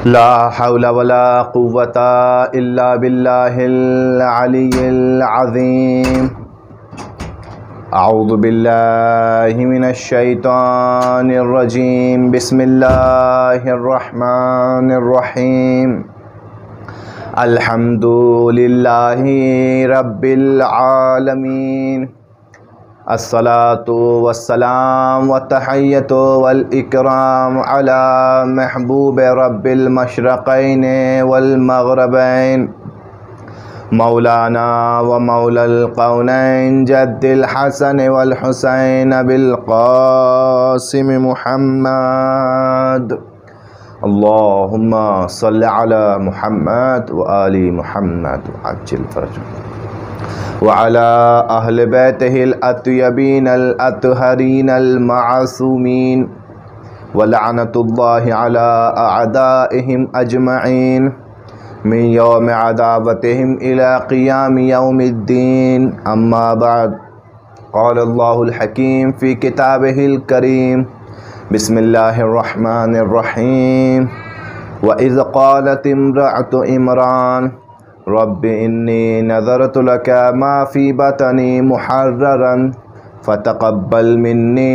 ला हौला वला कुव्वता इल्ला बिल्लाहिल अलिय्यिल अज़ीम। अऊज़ु बिल्लाहि मिनश शैतानिर रजीम। बिस्मिल्लाहिर रहमानिर रहीम। अल्हम्दुलिल्लाहि रब्बिल आलमीन। अस्सलातु वस्सलाम व तहय्यतु वल इकराम अला महबूब रब्बिल मशरक़ैन वल मग़रिबैन मौलाना व मौलल कौनैन जद्दिल हसन वल हुसैन बिल क़ासिम मुहम्मद। अल्लाहुम्मा सल्लि अला मुहम्मद व आलि मुहम्मद व अज्जिल फ़रजहु व अला अहले बैतिहिल अत्यबीनल अतहरीनल मासूमीन व लअनतुल्लाहि अला अअदाइहिम अजमईन मिन यौम अदावतिहिम इला क़ियाम यौमिद्दीन। अम्मा बाद। क़ाल अल्लाहुल हकीम फ़ी किताबिहिल करीम। बिस्मिल्लाहिर रहमानिर रहीम। व इज़ क़ालत इम्रअतु इमरान रब्बि इन्नी नज़रतु लका मा फ़ी बतनी मुहर्ररन फ़तक़ब्बल मिन्नी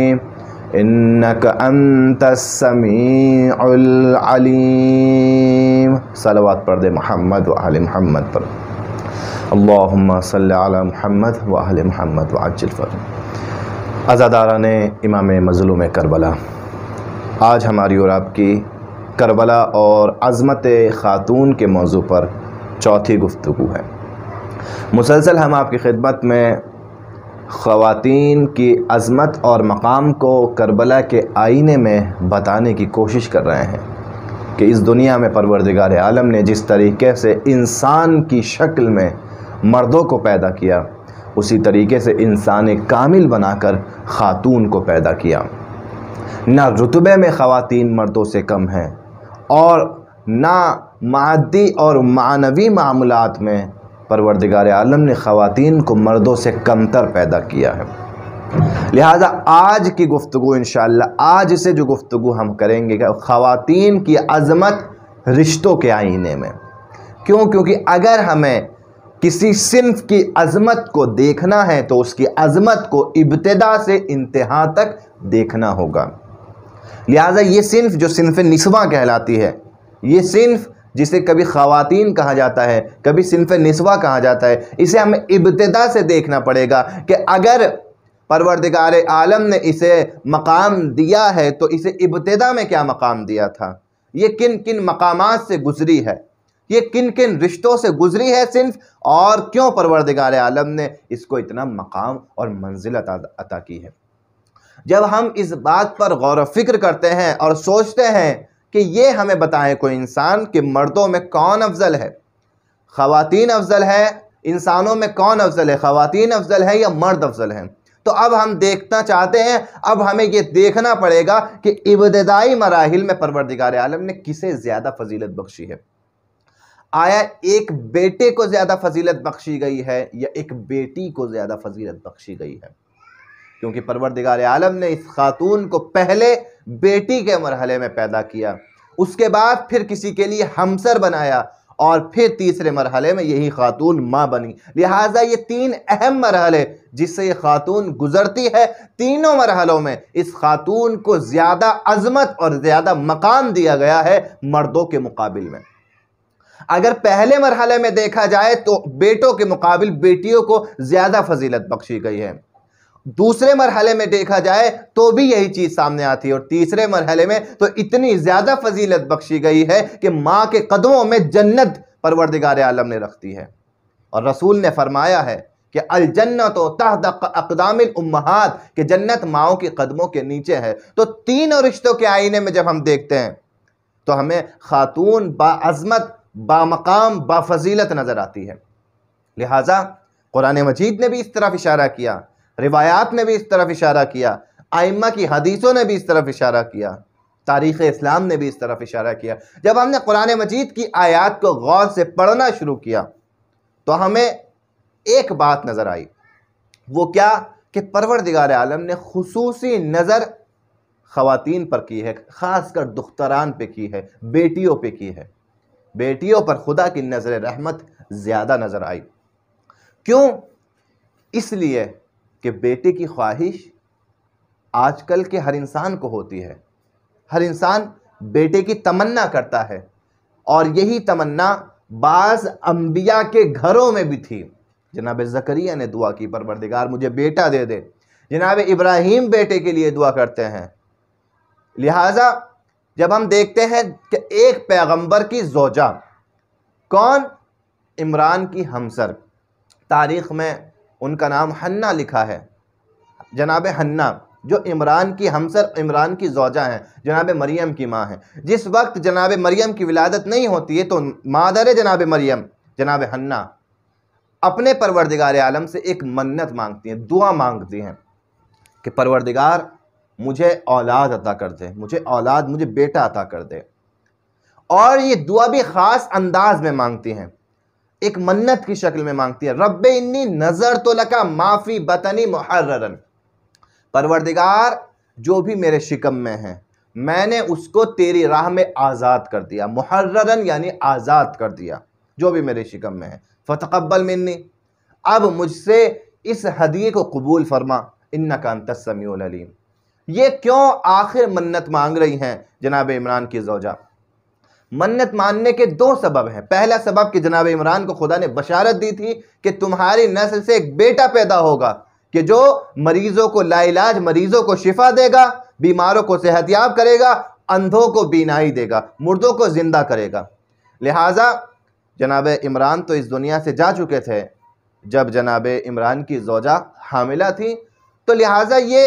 इन्नका अंतस समीउल अलीम। सलवात पढ़ दे मोहम्मद व आले मोहम्मद पर। अल्लाहुम्मा सल्लि अला मुहम्मद व आले मोहम्मद व अज्जिल फ़रजहु। अज़ादारान इमाम मज़लूम करबला, आज हमारी और आपकी करबला और अज़मत ख़ातून के मौजू पर चौथी गुफ्तगू है। मुसलसल हम आपकी खिदमत में ख़वातीन की अज़मत और मकाम को करबला के आईने में बताने की कोशिश कर रहे हैं कि इस दुनिया में परवरदिगार आलम ने जिस तरीके से इंसान की शक्ल में मर्दों को पैदा किया, उसी तरीके से इंसान कामिल बनाकर ख़ातून को पैदा किया। ना रुतबे में ख़वातीन मर्दों से कम हैं और ना मादी और मानवी मामलात में परवरदिगार आलम ने ख़वातीन को मर्दों से कमतर पैदा किया है। लिहाजा आज की गुफ्तगू इंशाअल्लाह, आज से जो गुफ्तगू हम करेंगे कि ख़वातीन की अज़मत रिश्तों के आईने में। क्यों? क्योंकि अगर हमें किसी सिन्फ़ की अज़मत को देखना है तो उसकी अज़मत को इब्तिदा से इंतहा तक देखना होगा। लिहाजा ये सिन्फ़ जो सिन्फ़ निस्वा कहलाती है, ये सिन्फ़ जिसे कभी ख़वातीन कहा जाता है, कभी सिन्फ़ निस्वा कहा जाता है, इसे हमें इब्तिदा से देखना पड़ेगा कि अगर परवरदिगार आलम ने इसे मकाम दिया है तो इसे इब्तिदा में क्या मकाम दिया था, ये किन किन मकामात से गुज़री है, ये किन किन रिश्तों से गुज़री है सिन्फ़, और क्यों परवरदिगार आलम ने इसको इतना मकाम और मंजिलत अता की है। जब हम इस बात पर गौर व फिक्र करते हैं और सोचते हैं कि ये हमें बताएं कोई इंसान कि मर्दों में कौन अफजल है, ख़वातीन अफजल है, इंसानों में कौन अफजल है, ख़वातीन अफजल है या मर्द अफजल हैं, तो अब हम देखना चाहते हैं, अब हमें ये देखना पड़ेगा कि इब्तिदाई मराहिल में परवरदिगार आलम ने किसे ज़्यादा फजीलत बख्शी है। आया एक बेटे को ज़्यादा फजीलत बख्शी गई है या एक बेटी को ज़्यादा फजीलत बख्शी गई है? क्योंकि परवरदिगार आलम ने इस खातून को पहले बेटी के मरहले में पैदा किया, उसके बाद फिर किसी के लिए हमसर बनाया और फिर तीसरे मरहले में यही खातून माँ बनी। लिहाजा ये तीन अहम मरहले जिससे ये खातून गुजरती है, तीनों मरहलों में इस खातून को ज़्यादा अज़मत और ज़्यादा मकाम दिया गया है मर्दों के मुकाबिल में। अगर पहले मरहले में देखा जाए तो बेटों के मुकाबिल बेटियों को ज़्यादा फजीलत बख्शी गई है, दूसरे मरहले में देखा जाए तो भी यही चीज़ सामने आती है, और तीसरे मरहले में तो इतनी ज़्यादा फजीलत बख्शी गई है कि माँ के कदमों में जन्नत परवरदिगार आलम ने रखती है। और रसूल ने फरमाया है कि अल जन्नतो तहत अक़दामिल उम्महात, कि जन्नत माओं के कदमों के नीचे है। तो तीनों रिश्तों के आईने में जब हम देखते हैं तो हमें खातून बाअज़मत, बामकाम, बाफजीलत नज़र आती है। लिहाजा कुरान मजीद ने भी इस तरफ इशारा किया, रिवायात ने भी इस तरफ इशारा किया, आइम्मा की हदीसों ने भी इस तरफ इशारा किया, तारीख़ इस्लाम ने भी इस तरफ इशारा किया। जब हमने कुरान मजीद की आयात को गौर से पढ़ना शुरू किया तो हमें एक बात नज़र आई, वो क्या कि परवरदिगार आलम ने खुसूसी नज़र ख़वातीन पर की है, ख़ासकर दुख्तरान पे की है, बेटियों पे की है। बेटियों पर खुदा की नज़र रहमत ज़्यादा नज़र आई। क्यों? इसलिए कि बेटे की ख्वाहिश आजकल के हर इंसान को होती है। हर इंसान बेटे की तमन्ना करता है, और यही तमन्ना बाज़ अंबिया के घरों में भी थी। जनाब ज़करिया ने दुआ की, परवरदिगार मुझे बेटा दे दे। जनाब इब्राहीम बेटे के लिए दुआ करते हैं। लिहाजा जब हम देखते हैं कि एक पैगंबर की ज़ौजा कौन, इमरान की हमसर, तारीख़ में उनका नाम हन्ना लिखा है। जनाब हन्ना जो इमरान की हमसर, इमरान की ज़ौजा हैं, जनाब मरियम की माँ हैं। जिस वक्त जनाब मरियम की विलादत नहीं होती है तो मादर जनाब मरियम जनाब हन्ना अपने परवरदिगार आलम से एक मन्नत मांगती हैं, दुआ मांगती हैं कि परवरदिगार मुझे औलाद अता कर दे, मुझे औलाद, मुझे बेटा अता कर दे। और ये दुआ भी ख़ास अंदाज में मांगती हैं, एक मन्नत की शक्ल में मांगती है। रब्बे इन्नी नज़र तो लका माफ़ी बतनी मुहर्ररन, परवरदिगार जो भी मेरे शिकम में है मैंने उसको तेरी राह में आज़ाद कर दिया। मुहर्ररन यानी आज़ाद कर दिया, जो भी मेरे शिकम में है। फ़तक़ब्बल मिन्नी, अब मुझसे इस हदिये को कबूल फरमा, इन्नका अंतस समीउल अलीम। ये क्यों आखिर मन्नत मांग रही हैं जनाब इमरान की ज़ौजा? मन्नत मानने के दो सबब हैं। पहला सबब कि जनाब इमरान को खुदा ने बशारत दी थी कि तुम्हारी नस्ल से एक बेटा पैदा होगा कि जो मरीजों को, लाइलाज मरीजों को शिफा देगा, बीमारों को सेहतयाब करेगा, अंधों को बीनाई देगा, मुर्दों को जिंदा करेगा। लिहाजा जनाब इमरान तो इस दुनिया से जा चुके थे जब जनाब इमरान की ज़ौजा हामिला थी, तो लिहाजा ये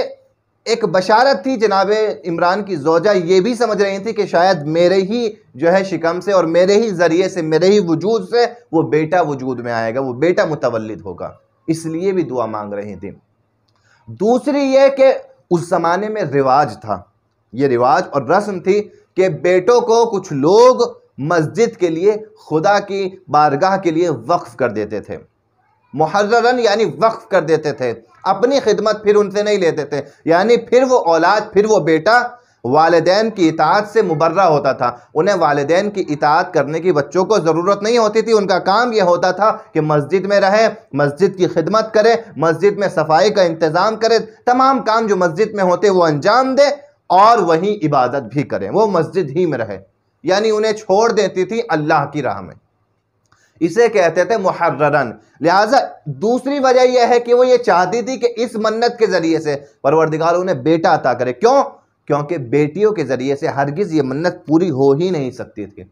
एक बशारत थी। जनाब इमरान की ज़ौजा ये भी समझ रही थी कि शायद मेरे ही जो है शिकम से और मेरे ही ज़रिए से, मेरे ही वजूद से वो बेटा वजूद में आएगा, वो बेटा मुतवल्लिद होगा, इसलिए भी दुआ मांग रही थी। दूसरी ये कि उस ज़माने में रिवाज था, ये रिवाज और रस्म थी कि बेटों को कुछ लोग मस्जिद के लिए, खुदा की बारगाह के लिए वक्फ कर देते थे। मुहर्ररन यानी वक्फ कर देते थे, अपनी खिदमत फिर उनसे नहीं लेते थे, यानी फिर वो औलाद, फिर वो बेटा वालिदैन की इताअत से मुबर्रा होता था। उन्हें वालिदैन की इताअत करने की बच्चों को ज़रूरत नहीं होती थी। उनका काम यह होता था कि मस्जिद में रहे, मस्जिद की खिदमत करे, मस्जिद में सफाई का इंतज़ाम करे, तमाम काम जो मस्जिद में होते वो अंजाम दे और वहीं इबादत भी करें, वो मस्जिद ही में रहे, यानी उन्हें छोड़ देती थी अल्लाह की राह में। इसे कहते थे मुहर्ररन। लिहाजा दूसरी वजह यह है कि वो ये चाहती थी कि इस मन्नत के ज़रिए से परवरदिगार उन्हें बेटा अता करे। क्यों? क्योंकि बेटियों के ज़रिए से हरगिज़ ये मन्नत पूरी हो ही नहीं सकती थी।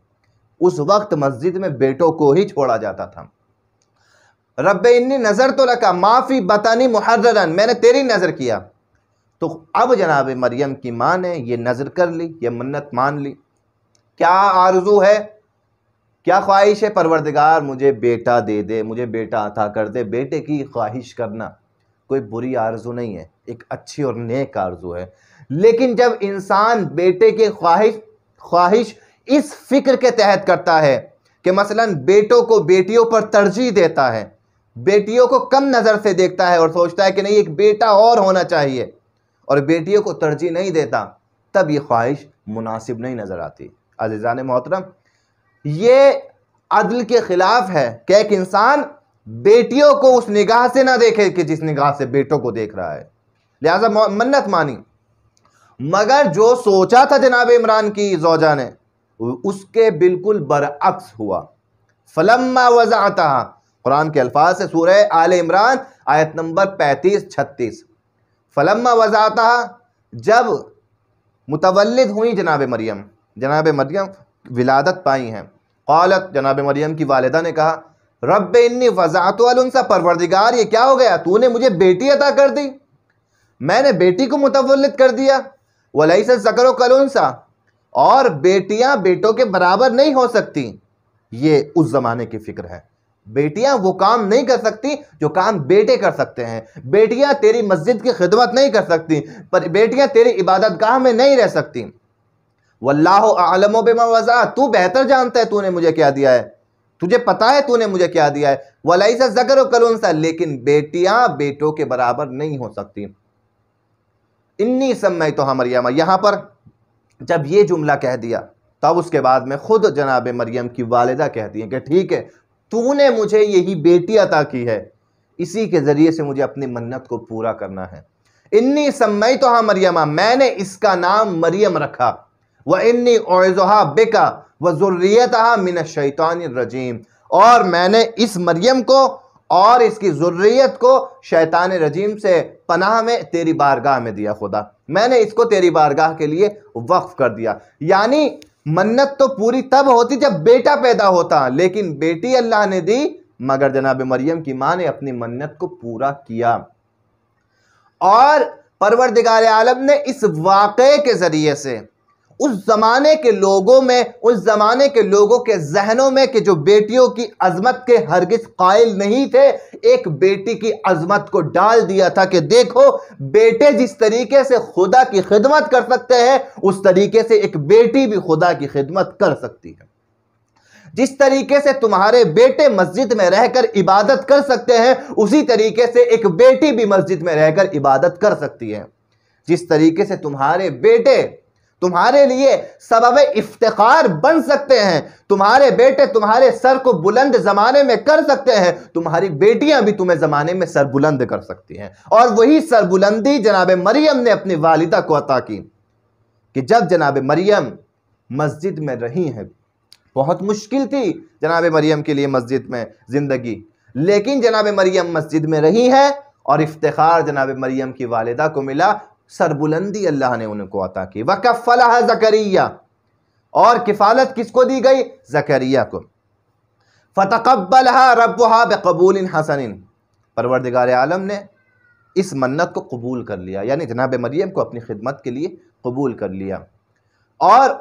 उस वक्त मस्जिद में बेटों को ही छोड़ा जाता था। रब्बे इन्नी नज़र तो लका माफ़ी बतानी मुहर्ररन, मैंने तेरी नज़र किया। तो अब जनाब मरियम की माँ ने ये नज़र कर ली, ये मन्नत मान ली। क्या आरज़ू है, क्या ख्वाहिश है? परवरदिगार मुझे बेटा दे दे, मुझे बेटा अता कर दे। बेटे की ख्वाहिश करना कोई बुरी आरज़ू नहीं है, एक अच्छी और नेक आरज़ू है। लेकिन जब इंसान बेटे की ख्वाहिश इस फिक्र के तहत करता है कि मसलन बेटों को बेटियों पर तरजीह देता है, बेटियों को कम नज़र से देखता है और सोचता है कि नहीं एक बेटा और होना चाहिए, और बेटियों को तरजीह नहीं देता, तब ये ख्वाहिश मुनासिब नहीं नज़र आती। अज़ीज़ान मोहतरम, ये अदल के खिलाफ है कि एक इंसान बेटियों को उस निगाह से ना देखे कि जिस निगाह से बेटों को देख रहा है। लिहाजा मन्नत मानी, मगर जो सोचा था जनाब इमरान की ज़ौजा ने उसके बिल्कुल बरअक्स हुआ। फलम्मा वज़अतहा, कुरान के अल्फाज से सूरह आले इमरान आयत नंबर 35-36। फलम्मा वज़अतहा, जब मुतवल्लिद हुई जनाब मरियम विलादत पाई हैं, क़ालत, जनाब मरियम की वालिदा ने कहा, रब्बे इन्नी वज़अतु अल-उन्सा, परवरदिगार ये क्या हो गया, तूने मुझे बेटी अता कर दी, मैंने बेटी को मुतवल्लिद कर दिया। वलैसा ज़करु कल-उन्सा, और बेटियां बेटों के बराबर नहीं हो सकती। ये उस जमाने की फिक्र है, बेटियां वो काम नहीं कर सकती जो काम बेटे कर सकते हैं। बेटियां तेरी मस्जिद की खिदमत नहीं कर सकती, पर बेटियां तेरी इबादत गाह में नहीं रह सकती। वल्लाहु अअलमु बिमा वज़अ, तू बेहतर जानता है तूने मुझे क्या दिया है, तुझे पता है तूने मुझे क्या दिया है। वलैसा ज़करु कल-उन्सा, लेकिन बेटियां बेटों के बराबर नहीं हो सकती। इन्नी समय तो हाँ मरियम, यहाँ पर जब ये जुमला कह दिया तब उसके बाद में खुद जनाब मरियम की वालिदा कहती हैं कि ठीक है, तूने मुझे यही बेटी अता की है, इसी के ज़रिए से मुझे अपनी मन्नत को पूरा करना है। इन्नी समय तो हाँ मरियमा, मैंने इसका नाम मरियम रखा, व इन्नी औज़ुहा बिका व ज़ुर्रियतहा मिनश शैतानिर रजीम, और मैंने इस मरियम को और इसकी ज़ुर्रियत को शैतान रजीम से पनाह में तेरी बारगाह में दिया। खुदा, मैंने इसको तेरी बारगाह के लिए वक्फ कर दिया। यानी मन्नत तो पूरी तब होती जब बेटा पैदा होता, लेकिन बेटी अल्लाह ने दी, मगर जनाब मरियम की मां ने अपनी मन्नत को पूरा किया। और परवरदिगार आलम ने इस वाक़े के ज़रिए से उस ज़माने के लोगों में, उस ज़माने के लोगों के जहनों में कि जो बेटियों की अजमत के हरगिज़ कायल नहीं थे, एक बेटी की अजमत को डाल दिया था कि देखो, बेटे जिस तरीके से खुदा की खिदमत कर सकते हैं, उस तरीके से एक बेटी भी खुदा की खिदमत कर सकती है। जिस तरीके से तुम्हारे बेटे मस्जिद में रहकर इबादत कर सकते हैं, उसी तरीके से एक बेटी भी मस्जिद में रहकर इबादत कर सकती है। जिस तरीके से तुम्हारे बेटे तुम्हारे लिए सबब इफ्तिखार बन सकते हैं, तुम्हारे बेटे तुम्हारे सर को बुलंद जमाने में कर सकते हैं, तुम्हारी बेटियां भी तुम्हें जमाने में सर बुलंद कर सकती हैं। और वही सर बुलंदी जनाब मरियम ने अपनी वालिदा को अता की कि जब जनाब मरियम मस्जिद में रही हैं, बहुत मुश्किल थी जनाब मरियम के लिए मस्जिद में ज़िंदगी, लेकिन जनाब मरियम मस्जिद में रही है और इफ्तिखार जनाब मरियम की वालिदा को मिला, सरबुलंदी अल्लाह ने उनको अता की। वकफ़लहा ज़करिया, और किफ़ालत किसको दी गई? ज़करिया को। फ़तक़ब्बलहा रब्बुहा बिक़बूलिन हसनिन, परवरदिगार आलम ने इस मन्नत को कबूल कर लिया, यानी जनाब मरियम को अपनी खिदमत के लिए कबूल कर लिया। और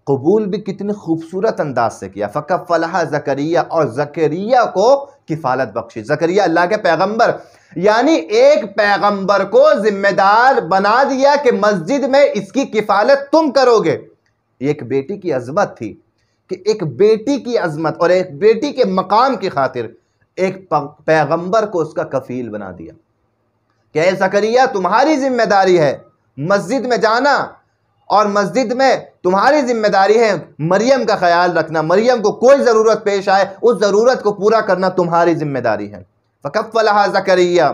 कबूल भी कितने खूबसूरत अंदाज से किया। फ़कफ़लहा ज़करिया, और ज़करिया को किफ़ालत बख्शी। ज़करिया अल्लाह के पैगंबर, यानी एक पैगंबर को जिम्मेदार बना दिया कि मस्जिद में इसकी किफ़ालत तुम करोगे। एक बेटी की अजमत थी कि एक बेटी की अजमत और एक बेटी के मकाम की खातिर एक पैगंबर को उसका कफील बना दिया कि ज़करिया, तुम्हारी जिम्मेदारी है मस्जिद में जाना, और मस्जिद में तुम्हारी जिम्मेदारी है मरियम का ख्याल रखना, मरियम को कोई ज़रूरत पेश आए उस ज़रूरत को पूरा करना तुम्हारी जिम्मेदारी है। फ़कफ़लहा ज़करिया,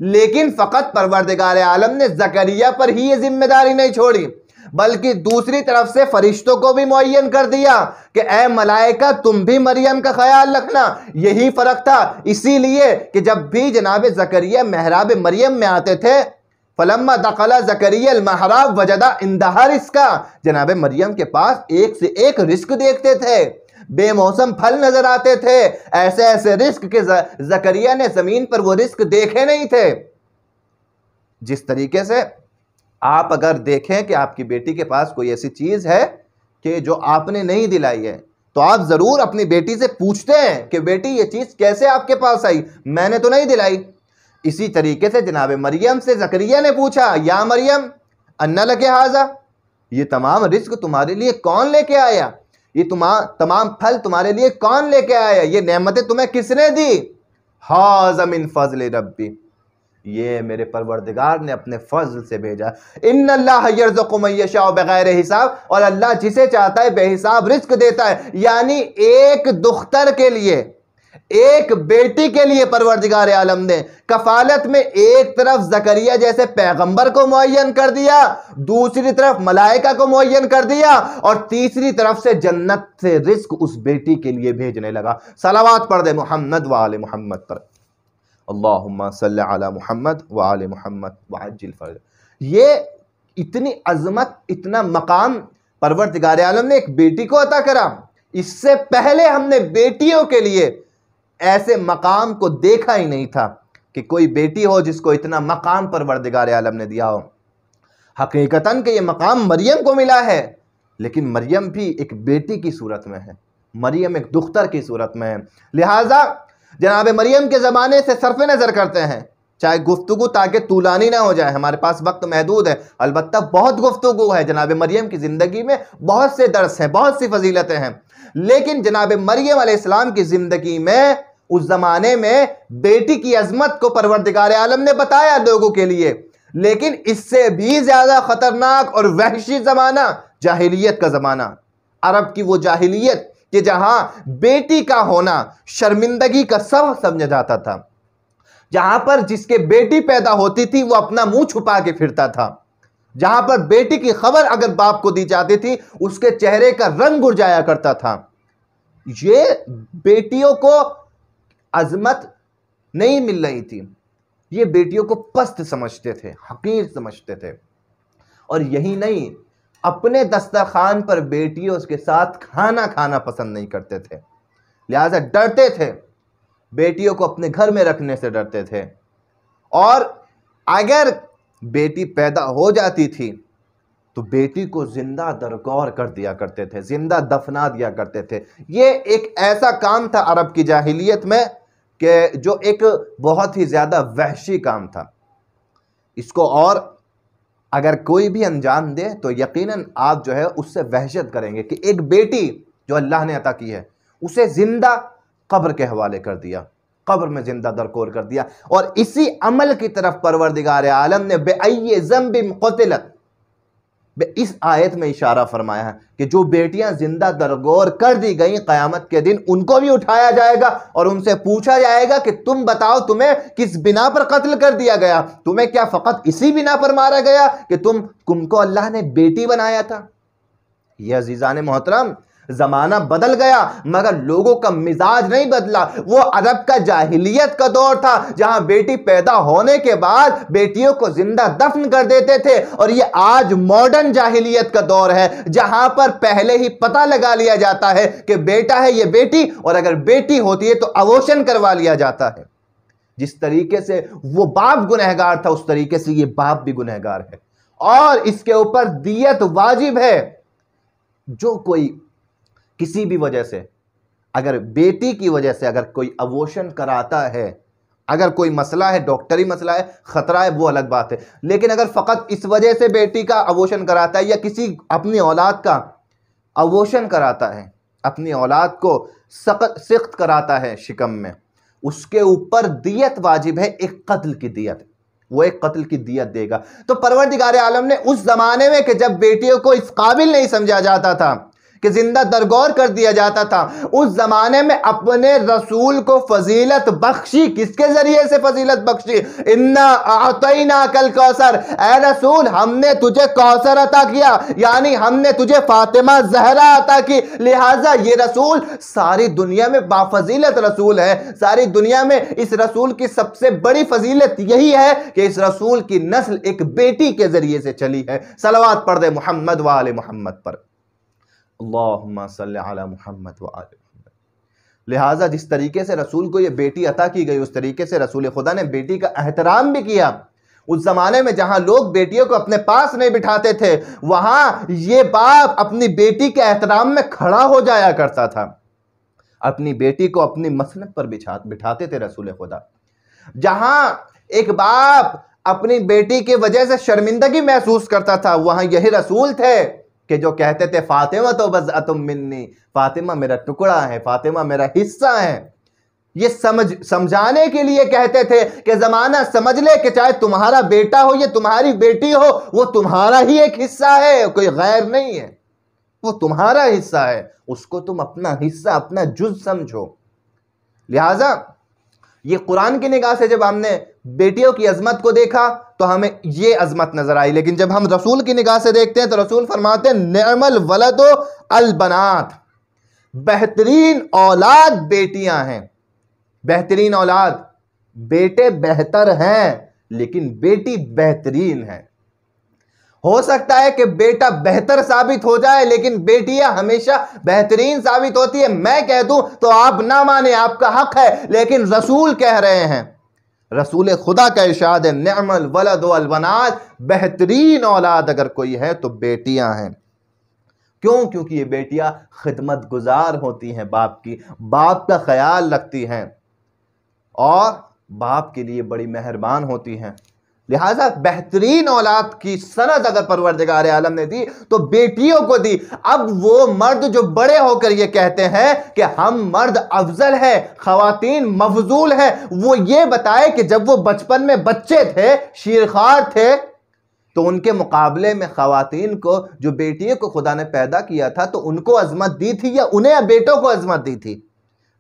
लेकिन फ़कत परवरदिगार आलम ने ज़करिया पर ही ये जिम्मेदारी नहीं छोड़ी, बल्कि दूसरी तरफ से फरिश्तों को भी मुअय्यन कर दिया कि ए मलाइका, तुम भी मरियम का ख्याल रखना। यही फ़र्क था, इसीलिए कि जब भी जनाब ज़करिया महराब मरियम में आते थे, फलम्मा दखला ज़करिया अल-महराब वजदा इंदहा रिज़्क़ा, जनाब मरियम के पास एक से एक रिस्क देखते थे, बेमौसम फल नजर आते थे, ऐसे ऐसे रिस्क के ज़करिया ने ज़मीन पर वो रिस्क देखे नहीं थे। जिस तरीके से आप अगर देखें कि आपकी बेटी के पास कोई ऐसी चीज़ है कि जो आपने नहीं दिलाई है, तो आप ज़रूर अपनी बेटी से पूछते हैं कि बेटी ये चीज़ कैसे आपके पास आई, मैंने तो नहीं दिलाई। इसी तरीके से जनाब मरियम से ज़करिया ने पूछा, या मरियम अन्ना लके हाजा, ये तमाम रिस्क तुम्हारे लिए कौन लेके आया, ये तमाम फल तुम्हारे लिए कौन लेके आया, ये नेमतें तुम्हें किसने दी? हाज़ा मिन फ़ज़्ल रब्बी, ये मेरे परवरदिगार ने अपने फजल से भेजा। इन्नल्लाह यर्ज़ुक़ु मन यशाअ बग़ैर हिसाब, और अल्लाह जिसे चाहता है बेहिसाब रिस्क देता है। यानी एक दुख्तर के लिए, एक बेटी के लिए परवरदिगार आलम ने कफालत में एक तरफ ज़करिया जैसे पैगंबर को मुअय्यन कर दिया, दूसरी तरफ मलाइका को मुअय्यन कर दिया, और तीसरी तरफ से जन्नत से रिस्क उस बेटी के लिए भेजने लगा। सलावात पढ़ दे मोहम्मद व आले मोहम्मद पर, अल्लाहुम्मा सल्लि अला मुहम्मद व आले मुहम्मद व अज्जिल फरज। ये इतनी अजमत, इतना मकाम परवरदिगार आलम ने एक बेटी को अता करा। इससे पहले हमने बेटियों के लिए ऐसे मकाम को देखा ही नहीं था कि कोई बेटी हो जिसको इतना मकाम परवरदिगार आलम ने दिया हो। हकीकतन कि ये मकाम मरियम को मिला है, लेकिन मरियम भी एक बेटी की सूरत में है, मरियम एक दुख्तर की सूरत में है। लिहाजा जनाब मरियम के ज़माने से सरफ नज़र करते हैं, चाहे गुफ्तगू ताकि तूलानी ना हो जाए, हमारे पास वक्त महदूद है, अलबत्ता बहुत गुफ्तगू है जनाब मरियम की ज़िंदगी में, बहुत से दर्स हैं, बहुत सी फजीलतें हैं। लेकिन जनाब मरियम अलैहिस्सलाम की ज़िंदगी में उस ज़माने में बेटी की अजमत को परवरदिगार आलम ने बताया लोगों के लिए, लेकिन इससे भी ज्यादा खतरनाक और वहशी जमाना जाहिलियत का जमाना, अरब की वो जाहिलियत कि जहां बेटी का होना शर्मिंदगी का सबब समझा जाता था, जहां पर जिसके बेटी पैदा होती थी वो अपना मुंह छुपा के फिरता था, जहां पर बेटी की खबर अगर बाप को दी जाती थी उसके चेहरे का रंग उड़ जाया करता था। ये बेटियों को अजमत नहीं मिल रही थी, ये बेटियों को पस्त समझते थे, हकीर समझते थे। और यही नहीं, अपने दस्तरखान पर बेटियों के साथ खाना खाना पसंद नहीं करते थे, लिहाजा डरते थे, बेटियों को अपने घर में रखने से डरते थे। और अगर बेटी पैदा हो जाती थी तो बेटी को जिंदा दरगौर कर दिया करते थे, जिंदा दफना दिया करते थे। ये एक ऐसा काम था अरब की जाहिलियत में कि जो एक बहुत ही ज़्यादा वहशी काम था। इसको और अगर कोई भी अंजाम दे तो यकीनन आप जो है उससे वहशत करेंगे कि एक बेटी जो अल्लाह ने अता की है उसे जिंदा कब्र के हवाले कर दिया, कब्र में जिंदा दरकोर कर दिया। और इसी अमल की तरफ परवरदिगार आलम ने बेअय्यि ज़ंबिन क़ुतिलत, इस आयत में इशारा फरमाया है कि जो बेटियां जिंदा दरगोर कर दी गई क़यामत के दिन उनको भी उठाया जाएगा और उनसे पूछा जाएगा कि तुम बताओ तुम्हें किस बिना पर कत्ल कर दिया गया, तुम्हें क्या फ़कत इसी बिना पर मारा गया कि तुमको अल्लाह ने बेटी बनाया था। यह अज़ीज़ान मोहतरम, ज़माना बदल गया मगर लोगों का मिजाज नहीं बदला। वो अरब का जाहिलियत का दौर था जहां बेटी पैदा होने के बाद बेटियों को जिंदा दफन कर देते थे, और ये आज मॉडर्न जाहिलियत का दौर है जहां पर पहले ही पता लगा लिया जाता है कि बेटा है ये बेटी, और अगर बेटी होती है तो अबॉर्शन करवा लिया जाता है। जिस तरीके से वो बाप गुनहगार था उस तरीके से ये बाप भी गुनहगार है, और इसके ऊपर दियत वाजिब है। जो कोई किसी भी वजह से, अगर बेटी की वजह से अगर कोई अबॉर्शन कराता है, अगर कोई मसला है, डॉक्टरी मसला है, खतरा है, वो अलग बात है, लेकिन अगर फ़कत इस वजह से बेटी का अबॉर्शन कराता है या किसी अपनी औलाद का अबॉर्शन कराता है, अपनी औलाद को सख्त कराता है शिकम में, उसके ऊपर दियत वाजिब है, एक कत्ल की दियत, वो एक कत्ल की दियत देगा। तो परवरदिगार आलम ने उस जमाने में कि जब बेटियों को इस काबिल नहीं समझा जाता था कि जिंदा दरगौर कर दिया जाता था, उस जमाने में अपने रसूल को फजीलत बख्शी। किसके जरिए से फजीलत बख्शी? इन्ना आतैना कल कौसर, ऐ रसूल हमने तुझे कौसर अता किया, यानी हमने तुझे फातिमा जहरा अता की। लिहाजा ये रसूल सारी दुनिया में बाफजीलत रसूल है। सारी दुनिया में इस रसूल की सबसे बड़ी फजीलत यही है कि इस रसूल की नस्ल एक बेटी के जरिए से चली है। सलवात पढ़ दे मोहम्मद व आले मोहम्मद पर, अल्लाहुम्मा सल्ली अला मुहम्मद व आले मुहम्मद। लिहाजा जिस तरीके से रसूल को ये बेटी अता की गई उस तरीके से रसूल खुदा ने बेटी का एहतराम भी किया। उस जमाने में जहां लोग बेटियों को अपने पास नहीं बिठाते थे, वहां ये बाप अपनी बेटी के एहतराम में खड़ा हो जाया करता था, अपनी बेटी को अपनी मसनद पर बिठाते थे रसूल खुदा। जहां एक बाप अपनी बेटी की वजह से शर्मिंदगी महसूस करता था, वहां यही रसूल थे कि जो कहते थे फातिमा तो बज़अतुम मिन्नी, फातिमा मेरा टुकड़ा है, फातिमा मेरा हिस्सा है। ये समझाने के लिए कहते थे कि जमाना समझ ले कि चाहे तुम्हारा बेटा हो या तुम्हारी बेटी हो, वो तुम्हारा ही एक हिस्सा है, कोई गैर नहीं है, वो तुम्हारा हिस्सा है, उसको तुम अपना हिस्सा, अपना जुज़ समझो। लिहाजा ये कुरान की निगाह से जब हमने बेटियों की अजमत को देखा तो हमें ये अजमत नजर आई, लेकिन जब हम रसूल की निगाह से देखते हैं तो रसूल फरमाते हैं निअमल वलदो अल बनात, बेहतरीन औलाद बेटियां हैं। बेहतरीन औलाद, बेटे बेहतर हैं लेकिन बेटी बेहतरीन है। हो सकता है कि बेटा बेहतर साबित हो जाए लेकिन बेटियां हमेशा बेहतरीन साबित होती है। मैं कह दूं तो आप ना माने, आपका हक है, लेकिन रसूल कह रहे हैं, रसूल खुदा का इरशाद है निअमल वलद वल बनात, बेहतरीन औलाद अगर कोई है तो बेटियां हैं। क्यों? क्योंकि ये बेटियां खिदमत गुजार होती हैं बाप की, बाप का ख्याल रखती हैं और बाप के लिए बड़ी मेहरबान होती हैं। लिहाजा बेहतरीन औलाद की सनद अगर परवरदिगार आलम ने दी तो बेटियों को दी। अब वो मर्द जो बड़े होकर ये कहते हैं कि हम मर्द अफजल है, खवातीन मफजूल है, वो ये बताए कि जब वो बचपन में बच्चे थे, शीरखार थे, तो उनके मुकाबले में ख़वातीन को, जो बेटियों को खुदा ने पैदा किया था, तो उनको अज़मत दी थी या उन्हें बेटों को अज़मत दी थी?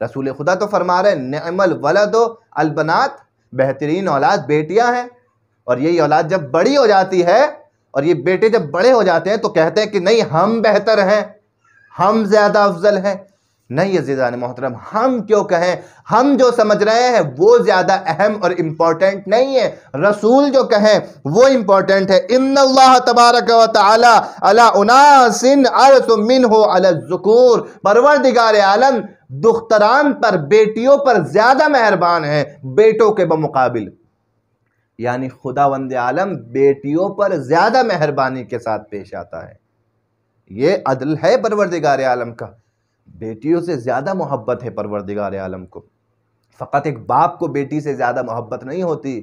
रसूल खुदा तो फरमा रहे निअमल वलदो अलबनात, बेहतरीन औलाद बेटियां हैं। और यही औलाद जब बड़ी हो जाती है और ये बेटे जब बड़े हो जाते हैं तो कहते हैं कि नहीं हम बेहतर हैं, हम ज़्यादा अफजल हैं। नहीं अज़ीज़ान मोहतरम, हम क्यों कहें? हम जो समझ रहे हैं वो ज़्यादा अहम और इम्पॉर्टेंट नहीं है, रसूल जो कहें वो इम्पॉर्टेंट है। इन्नल्लाह तबारक व तआला अला उनासिन अर्सु मिन्हु अला ज़ुकूर, परवरदिगार आलम दुख्तरान पर, बेटियों पर ज़्यादा मेहरबान है बेटों के बमुकाबिल। यानी खुदावंद आलम बेटियों पर ज़्यादा मेहरबानी के साथ पेश आता है। ये अदल है परवरदिगार आलम का, बेटियों से ज़्यादा मोहब्बत है परवरदिगार आलम को। फ़कत एक बाप को बेटी से ज़्यादा मोहब्बत नहीं होती,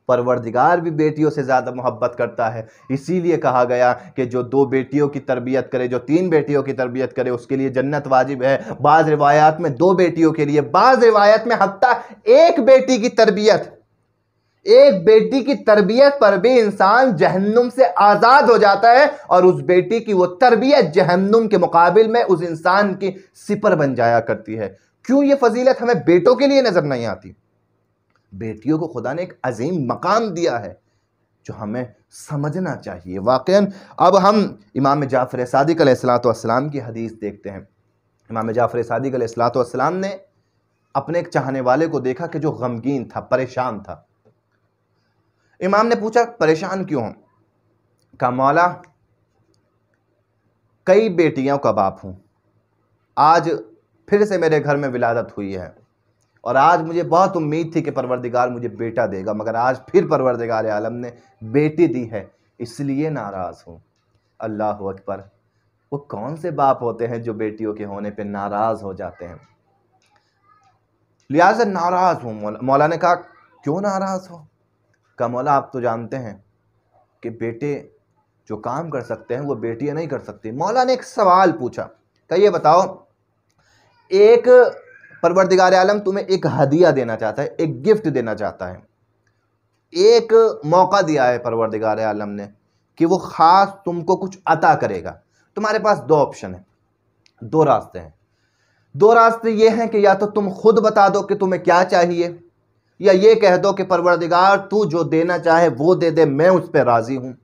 परवरदिगार भी बेटियों से ज़्यादा मोहब्बत करता है। इसीलिए कहा गया कि जो 2 बेटियों की तरबियत करे, जो 3 बेटियों की तरबियत करे, उसके लिए जन्नत वाजिब है। बाज़ रिवायात में 2 बेटियों के लिए, बाज़ रिवायात में हत्ता एक बेटी की तरबियत, एक बेटी की तरबियत पर भी इंसान जहन्नुम से आज़ाद हो जाता है, और उस बेटी की वो तरबियत जहन्नुम के मुकाबिल में उस इंसान की सिपर बन जाया करती है। क्यों ये फजीलत हमें बेटों के लिए नज़र नहीं आती? बेटियों को खुदा ने एक अजीम मकाम दिया है जो हमें समझना चाहिए वाक़ईन। अब हम इमाम जाफ़र सादिक अलैहिस्सलाम की हदीस देखते हैं। इमाम जाफ़र सादिक अलैहिस्सलाम ने अपने एक चाहने वाले को देखा कि जो गमगीन था, परेशान था। इमाम ने पूछा परेशान क्यों हो? कहा मौला कई बेटियों का बाप हूँ, आज फिर से मेरे घर में विलादत हुई है और आज मुझे बहुत उम्मीद थी कि परवरदिगार मुझे बेटा देगा, मगर आज फिर परवरदिगार आलम ने बेटी दी है, इसलिए नाराज़ हूँ। अल्लाह अकबर। वो कौन से बाप होते हैं जो बेटियों के होने पे नाराज़ हो जाते हैं? लिहाजा नाराज़ हूँ। मौला ने कहा क्यों नाराज़ हो? कहा मौला आप तो जानते हैं कि बेटे जो काम कर सकते हैं वो बेटियां नहीं कर सकती। मौला ने एक सवाल पूछा, कहा ये बताओ, एक परवरदिगार आलम तुम्हें एक हदिया देना चाहता है, एक गिफ्ट देना चाहता है, एक मौका दिया है परवरदिगार आलम ने कि वो ख़ास तुमको कुछ अता करेगा। तुम्हारे पास 2 ऑप्शन है, 2 रास्ते हैं। 2 रास्ते ये हैं कि या तो तुम खुद बता दो कि तुम्हें क्या चाहिए, या ये कह दो कि परवरदिगार तू जो देना चाहे वो दे दे, मैं उस पर राज़ी हूँ।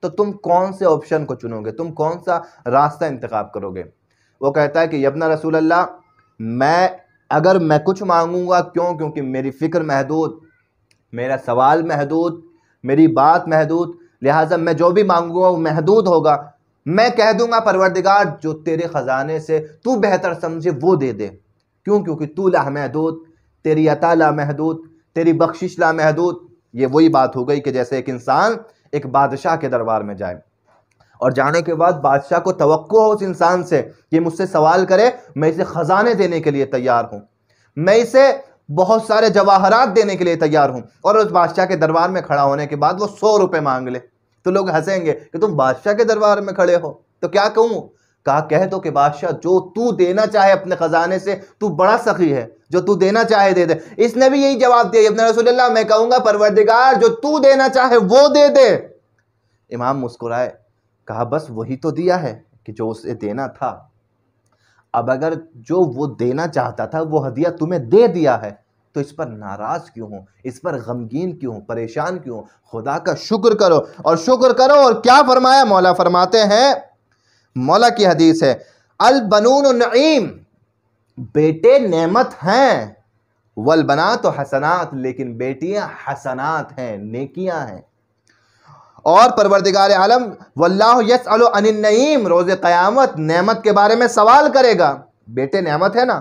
तो तुम कौन से ऑप्शन को चुनोगे? तुम कौन सा रास्ता इंतखाब करोगे? वो कहता है कि यब्ना रसूल अल्लाह, अगर मैं कुछ मांगूंगा, क्योंकि मेरी फ़िक्र महदूद, मेरा सवाल महदूद, मेरी बात महदूद, लिहाजा मैं जो भी मांगूंगा वो महदूद होगा। मैं कह दूंगा परवरदिगार जो तेरे ख़जाने से तू बेहतर समझे वो दे दे। क्योंकि तू ला महदूद, तेरी अता ला महदूद, तेरी बख्शिश ला महदूद। ये वही बात हो गई कि जैसे एक इंसान एक बादशाह के दरबार में जाए और जाने के बाद बादशाह को तवक्को हो उस इंसान से कि मुझसे सवाल करे, मैं इसे ख़जाने देने के लिए तैयार हूँ, मैं इसे बहुत सारे जवाहरात देने के लिए तैयार हूँ। और उस बादशाह के दरबार में खड़ा होने के बाद वो 100 रुपये मांग ले, तो लोग हंसेंगे कि तुम बादशाह के दरबार में खड़े हो। तो क्या कहूँ? कहा कह दो कि बादशाह जो तू देना चाहे अपने ख़जाने से, तू बड़ा सखी है, जो तू देना चाहे दे दे। इसने भी यही जवाब दिया, इब्न रसूलुल्लाह मैं कहूँगा परवरदिगार जो तू देना चाहे वो दे दे। इमाम मुस्कुराए, कहा बस वही तो दिया है कि जो उसे देना था। अब अगर जो वो देना चाहता था वो हदिया तुम्हें दे दिया है तो इस पर नाराज़ क्यों हो, इस पर गमगीन क्यों हो, परेशान क्यों हो? खुदा का शुक्र करो, और शुक्र करो। और क्या फरमाया? मौला फरमाते हैं, मौला की हदीस है, अल बनून नईम, बेटे नेमत हैं, वल बनात हसनात, लेकिन बेटियां हसनात हैं, नेकियां हैं। और परवरदिगार आलम वल्लाहु यसअलु अनिन नईम, रोज़े क़यामत नेमत के बारे में सवाल करेगा। बेटे नेमत है ना,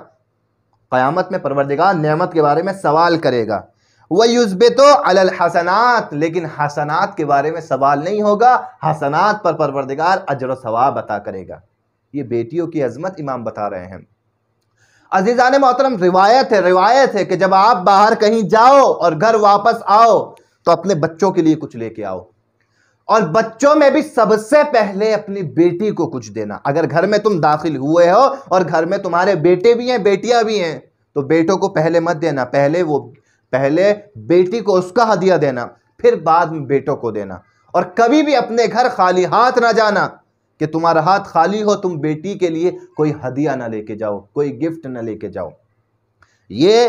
क़यामत में परवरदिगार नेमत के बारे में सवाल करेगा। वह युज़बितु अलल हसनात, लेकिन हसनात के बारे में सवाल नहीं होगा, हसनात पर परवरदिगार अजर व सवाब अता करेगा। ये बेटियों की अजमत इमाम बता रहे हैं। अज़ीज़ान मोहतरम, रिवायत है कि जब आप बाहर कहीं जाओ और घर वापस आओ तो अपने बच्चों के लिए कुछ लेके आओ, और बच्चों में भी सबसे पहले अपनी बेटी को कुछ देना। अगर घर में तुम दाखिल हुए हो और घर में तुम्हारे बेटे भी हैं, बेटियां भी हैं, तो बेटों को पहले मत देना, पहले बेटी को उसका हदिया देना, फिर बाद में बेटों को देना। और कभी भी अपने घर खाली हाथ ना जाना, कि तुम्हारा हाथ खाली हो, तुम बेटी के लिए कोई हदिया ना लेके जाओ, कोई गिफ्ट ना लेके जाओ। ये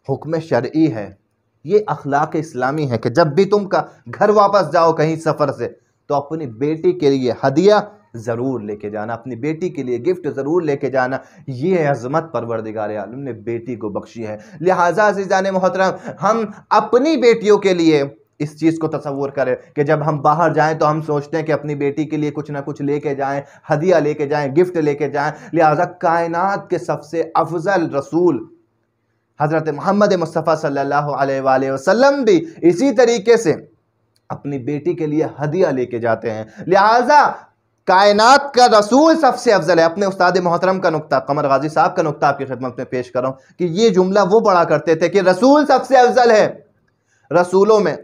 हुक्म शरई है, ये अखलाक इस्लामी है कि जब भी तुम का घर वापस जाओ कहीं सफ़र से, तो अपनी बेटी के लिए हदिया ज़रूर लेके जाना, अपनी बेटी के लिए गिफ्ट ज़रूर लेके जाना। ये अज़मत परवरदिगार आलम ने बेटी को बख्शी है। लिहाजा अज़ीज़ान मोहतरम, हम अपनी बेटियों के लिए इस चीज़ को तसव्वुर करें कि जब हम बाहर जाएं तो हम सोचते हैं कि अपनी बेटी के लिए कुछ ना कुछ लेके जाएं, हदिया लेके जाएं, गिफ्ट लेके जाएं। लिहाजा कायनात के सबसे अफजल रसूल हज़रत मोहम्मद मुस्तफ़ा सल्लल्लाहु अलैहि वसल्लम भी इसी तरीके से अपनी बेटी के लिए हदिया लेके जाते हैं। लिहाजा कायनात का रसूल सबसे अफजल है। अपने उस्ताद मोहतरम का नुक्ता, कमर गाजी साहब का नुक्ता आपकी खिदमत में पेश कर रहा हूँ कि ये जुमला वो पढ़ा करते थे कि रसूल सबसे अफजल है। रसूलों में,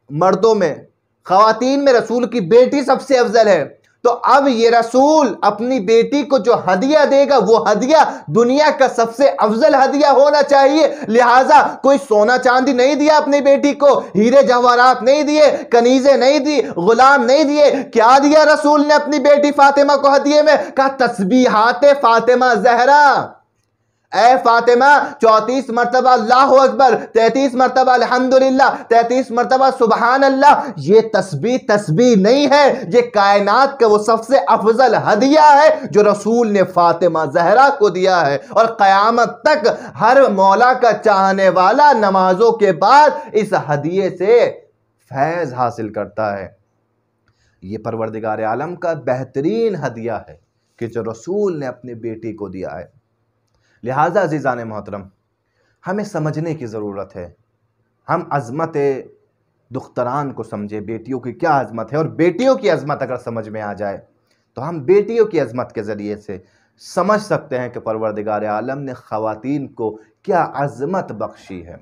मर्दों में, ख़वातीन में रसूल की बेटी सबसे अफजल है। तो अब ये रसूल अपनी बेटी को जो हदिया देगा, वो हदिया दुनिया का सबसे अफजल हदिया होना चाहिए। लिहाजा कोई सोना चांदी नहीं दिया अपनी बेटी को, हीरे जवाहरात नहीं दिए, कनीजे नहीं दी, गुलाम नहीं दिए। क्या दिया रसूल ने अपनी बेटी फातिमा को हदिये में? कहा तस्बीहाते फातिमा जहरा। ए फातिमा 34 मरतबा अल्लाहु अकबर, 33 मरतबा अल्हम्दुलिल्लाह, 33 मरतबा सुबहान अल्लाह। ये तस्बीह नहीं है, ये कायनात का वो सबसे अफजल हदिया है जो रसूल ने फातिमा जहरा को दिया है। और क़यामत तक हर मौला का चाहने वाला नमाजों के बाद इस हदिये से फैज़ हासिल करता है। ये परवरदिगार आलम का बेहतरीन हदिया है कि जो रसूल ने अपनी बेटी को दिया है। लिहाजा अज़ीज़ान मोहतरम, हमें समझने की ज़रूरत है। हम अज़मत दुख्तरान को समझे, बेटियों की क्या अज़मत है, और बेटियों की अज़मत अगर समझ में आ जाए तो हम बेटियों की अज़मत के ज़रिए से समझ सकते हैं कि परवरदिगार आलम ने ख़वातीन को क्या अज़मत बख्शी है,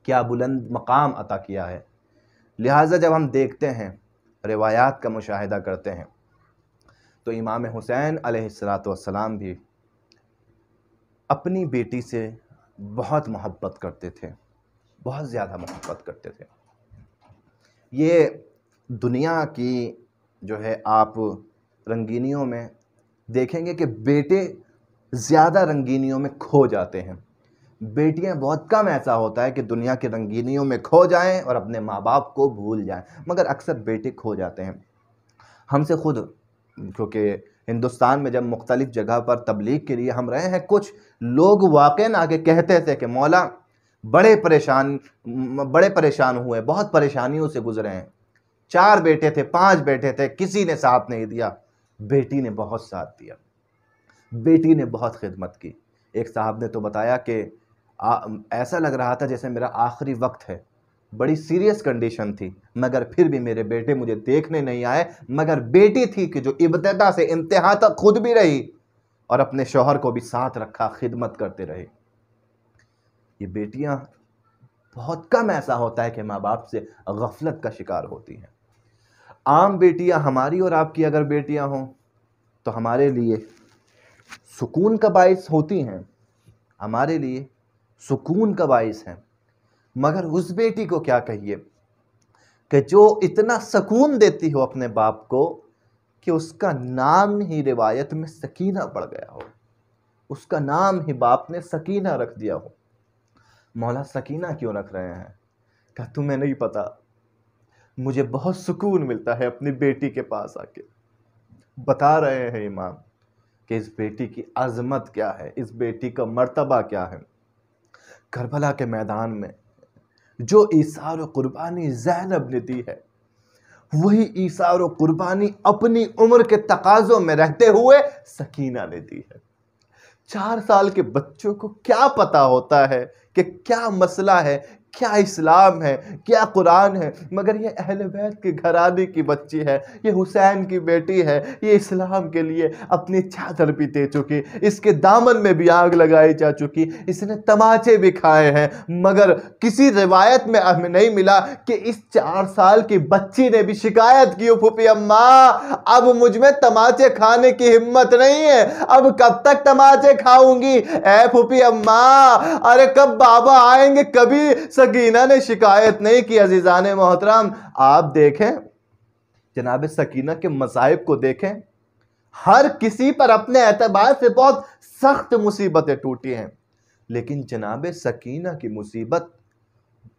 क्या बुलंद मकाम अता किया है। लिहाजा जब हम देखते हैं, रिवायात का मुशाहिदा करते हैं, तो इमाम हुसैन अलैहिस्सलातु वस्सलाम भी अपनी बेटी से बहुत मोहब्बत करते थे, बहुत ज़्यादा मोहब्बत करते थे। ये दुनिया की जो है आप रंगीनियों में देखेंगे कि बेटे ज़्यादा रंगीनियों में खो जाते हैं, बेटियां बहुत कम ऐसा होता है कि दुनिया की रंगीनियों में खो जाएं और अपने माँ बाप को भूल जाएं, मगर अक्सर बेटे खो जाते हैं। हमसे खुद, क्योंकि हिंदुस्तान में जब मुख्तलिफ़ जगह पर तबलीग के लिए हम रहे हैं, कुछ लोग वाक़ई आके कहते थे कि मौला बड़े परेशान हुए, बहुत परेशानियों से गुजरे हैं। 4 बेटे थे, 5 बेटे थे, किसी ने साथ नहीं दिया। बेटी ने बहुत साथ दिया, बेटी ने बहुत खिदमत की। एक साहब ने तो बताया कि ऐसा लग रहा था जैसे मेरा आखिरी वक्त है, बड़ी सीरियस कंडीशन थी, मगर फिर भी मेरे बेटे मुझे देखने नहीं आए, मगर बेटी थी कि जो इब्तिदा से इंतहा तक खुद भी रही और अपने शौहर को भी साथ रखा, खिदमत करते रहे। ये बेटियां बहुत कम ऐसा होता है कि माँ बाप से गफलत का शिकार होती हैं। आम बेटियां हमारी और आपकी अगर बेटियां हों तो हमारे लिए सुकून का बाइस होती हैं, हमारे लिए सुकून का बाइस हैं। मगर उस बेटी को क्या कहिए कि जो इतना सुकून देती हो अपने बाप को कि उसका नाम ही रिवायत में सकीना पड़ गया हो, उसका नाम ही बाप ने सकीना रख दिया हो। मौला सकीना क्यों रख रहे हैं? क्या तुम्हें नहीं पता, मुझे बहुत सुकून मिलता है अपनी बेटी के पास आके। बता रहे हैं इमाम कि इस बेटी की अज़मत क्या है, इस बेटी का मर्तबा क्या है। करबला के मैदान में जो ईसार व कुर्बानी ज़ैनब ने दी है, वही ईसार व कुर्बानी अपनी उम्र के तकाज़ों में रहते हुए सकीना ने दी है। 4 साल के बच्चों को क्या पता होता है कि क्या मसला है, क्या इस्लाम है, क्या कुरान है, मगर ये अहले बैत के घराने की बच्ची है, ये हुसैन की बेटी है, ये इस्लाम के लिए अपनी चादर भी दे चुकी, इसके दामन में भी आग लगाई जा चुकी, इसने तमाचे भी खाए हैं। मगर किसी रिवायत में हमें नहीं मिला कि इस 4 साल की बच्ची ने भी शिकायत की, फूफी अम्मा अब मुझ में तमाचे खाने की हिम्मत नहीं है, अब कब तक तमाचे खाऊंगी? ए फूफी अम्मा, अरे कब बाबा आएंगे? कभी सकीना ने शिकायत नहीं की। अजीज़ान मोहतरम, आप देखें जनाब सकीना के मसाइब को देखें, हर किसी पर अपने एतबार से बहुत सख्त मुसीबतें टूटी हैं, लेकिन जनाब सकीना की मुसीबत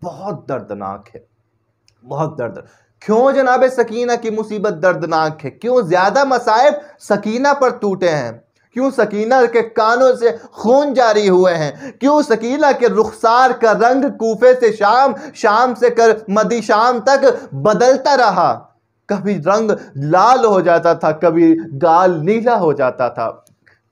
बहुत दर्दनाक है, बहुत दर्द। क्यों जनाब सकीना की मुसीबत दर्दनाक है? क्यों ज्यादा मसाइब सकीना पर टूटे हैं? क्यों सकीना के कानों से खून जारी हुए हैं? क्यों सकीना के रुखसार का रंग कूफे से शाम, शाम से कर मदी शाम तक बदलता रहा? कभी रंग लाल हो जाता था, कभी गाल नीला हो जाता था।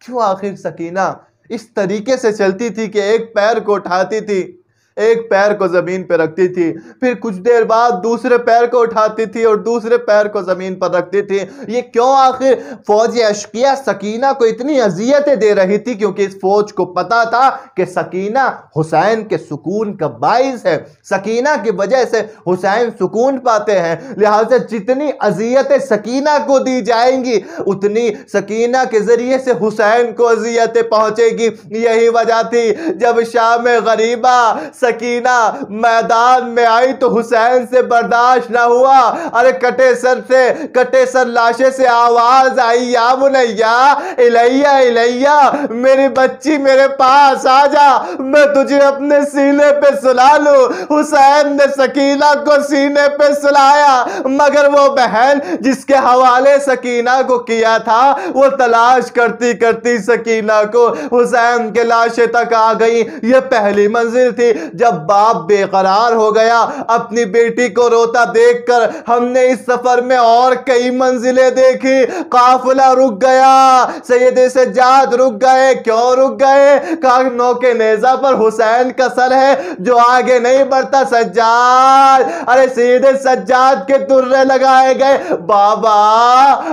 क्यों आखिर सकीना इस तरीके से चलती थी कि एक पैर को उठाती थी, एक पैर को जमीन पर रखती थी, फिर कुछ देर बाद दूसरे पैर को उठाती थी और दूसरे पैर को जमीन पर रखती थी? ये क्यों आखिर फौज अशकिया सकीना को इतनी अजियतें दे रही थी? क्योंकि इस फौज को पता था कि सकीना हुसैन के सुकून का बाइस है, सकीना की वजह से हुसैन सुकून पाते हैं, लिहाजा जितनी अजियतें सकीना को दी जाएंगी उतनी सकीना के जरिए से हुसैन को अजियतें पहुंचेगी। यही वजह थी जब शाम गरीबा सकीना मैदान में आई तो हुसैन से बर्दाश्त ना हुआ। अरे कटे सर लाशे से आवाज आई, या मुनैया इलैया इलैया, मेरी बच्ची मेरे पास आ जा, मैं तुझे अपने सीने पे सुला लूं। हुसैन ने सकीना को सीने पे सुलाया, मगर वो बहन जिसके हवाले सकीना को किया था वो तलाश करती करती सकीना को हुसैन के लाशे तक आ गई। ये पहली मंजिल थी। जब बाप बेकरार हो गया अपनी बेटी को रोता देखकर, हमने इस सफर में और कई मंजिलें देखी। काफिला रुक गया, सैयद सज्जाद रुक गए। क्यों रुक गए? कानों के नेजा पर हुसैन का सर है जो आगे नहीं बढ़ता। सज्जाद, अरे सैयद सज्जाद के तुर्रे लगाए गए। बाबा,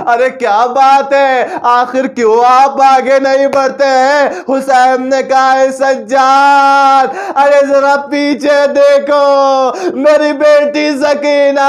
अरे क्या बात है, आखिर क्यों आप आगे नहीं बढ़ते हैं? हुसैन ने कहा, सज्जाद अरे जरा पीछे देखो, मेरी बेटी सकीना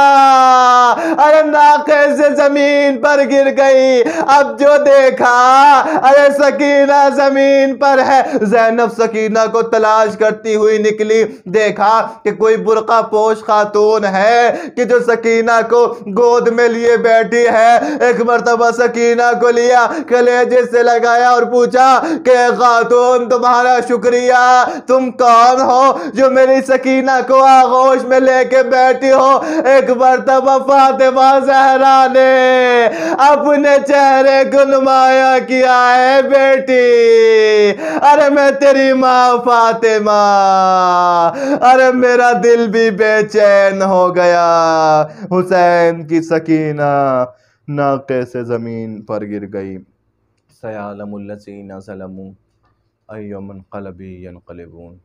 अरे नाके से जमीन पर गिर गई। अब जो देखा, अरे सकीना जमीन पर है। ज़ैनब सकीना को तलाश करती हुई निकली, देखा कि कोई बुर्का पोश खातून है कि जो सकीना को गोद में लिए बैठी है। एक मर्तबा सकीना को लिया, कलेजे से लगाया और पूछा कि खातून तुम्हारा शुक्रिया, तुम कौन हो जो मेरी सकीना को आगोश में लेके बैठी हो? एक मर्तबा फातिमा ज़हरा ने अपने चेहरे को नुमाया किया है, बेटी अरे मैं तेरी माँ फातिमा, अरे मेरा दिल भी बेचैन हो गया। हुसैन की सकीना नाके से जमीन पर गिर गई। सयालमुल्लज़ीना ज़लमू अय्युमुन क़लबी यनक़लिबून।